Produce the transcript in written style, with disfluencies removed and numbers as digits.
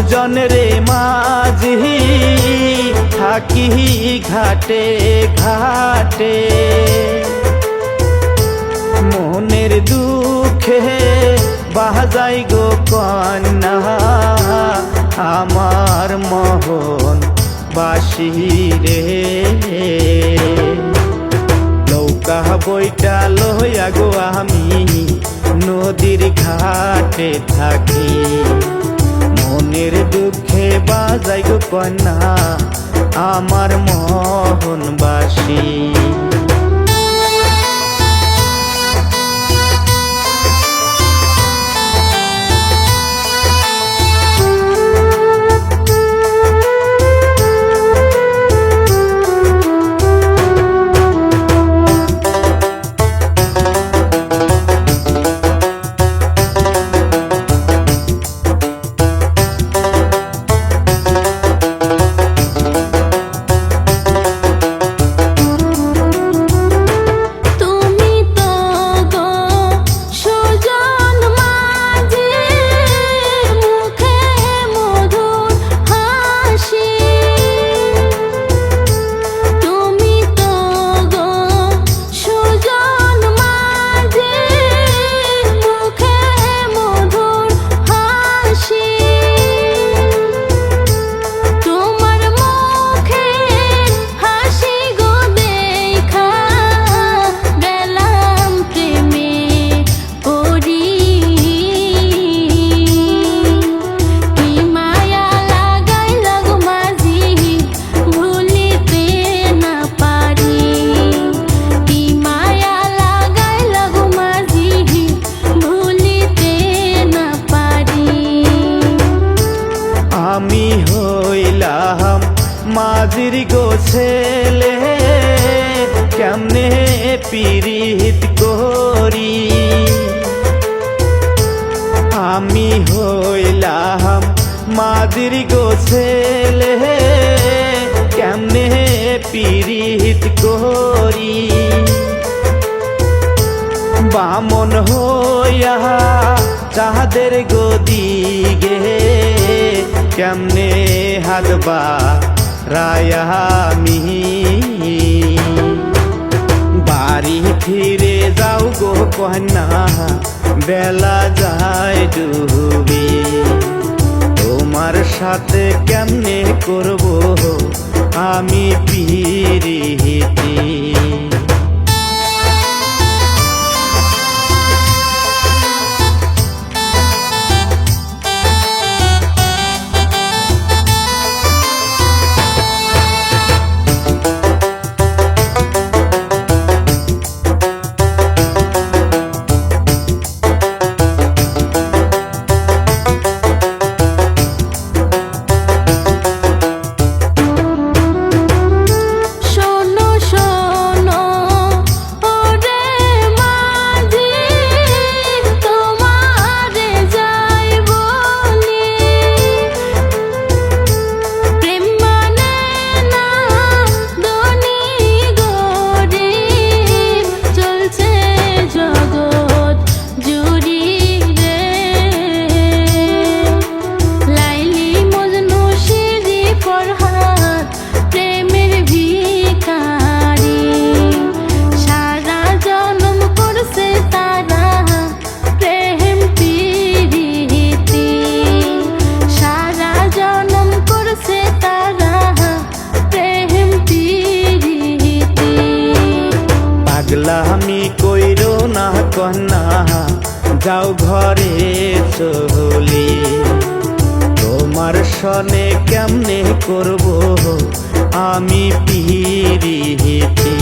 সজনরে মাঝি থাকি ঘাটে ঘাটে, মনের দুঃখে বাজাই গো কন্যা আমার মোহন বাসি রে। নৌকা বইটা লইয়া গো আমি নদীর ঘাটে থাকি, মনের দুঃখে বাজাই গো কন্যা আমার মোহন বাসি। আমি হইলাম মাঝির গো ছেলে, কেমনে পীড়িত করি। আমি হইলাম মাঝির গো ছেলে, কেমনে পীড়িত করি। বামন হইয়া চাঁদের গদিগে কেমনে হাতবা রায়ামি। বাড়ি ফিরে যাও গো কন্যা বেলা যায় ডুবি, তোমার সাথে কেমনে করব আমি পিরিতি। পাগলামি কইরো না কন্যা যাও ঘরে চলি, তোমার সনে কেমনে করব আমি পিরিতি।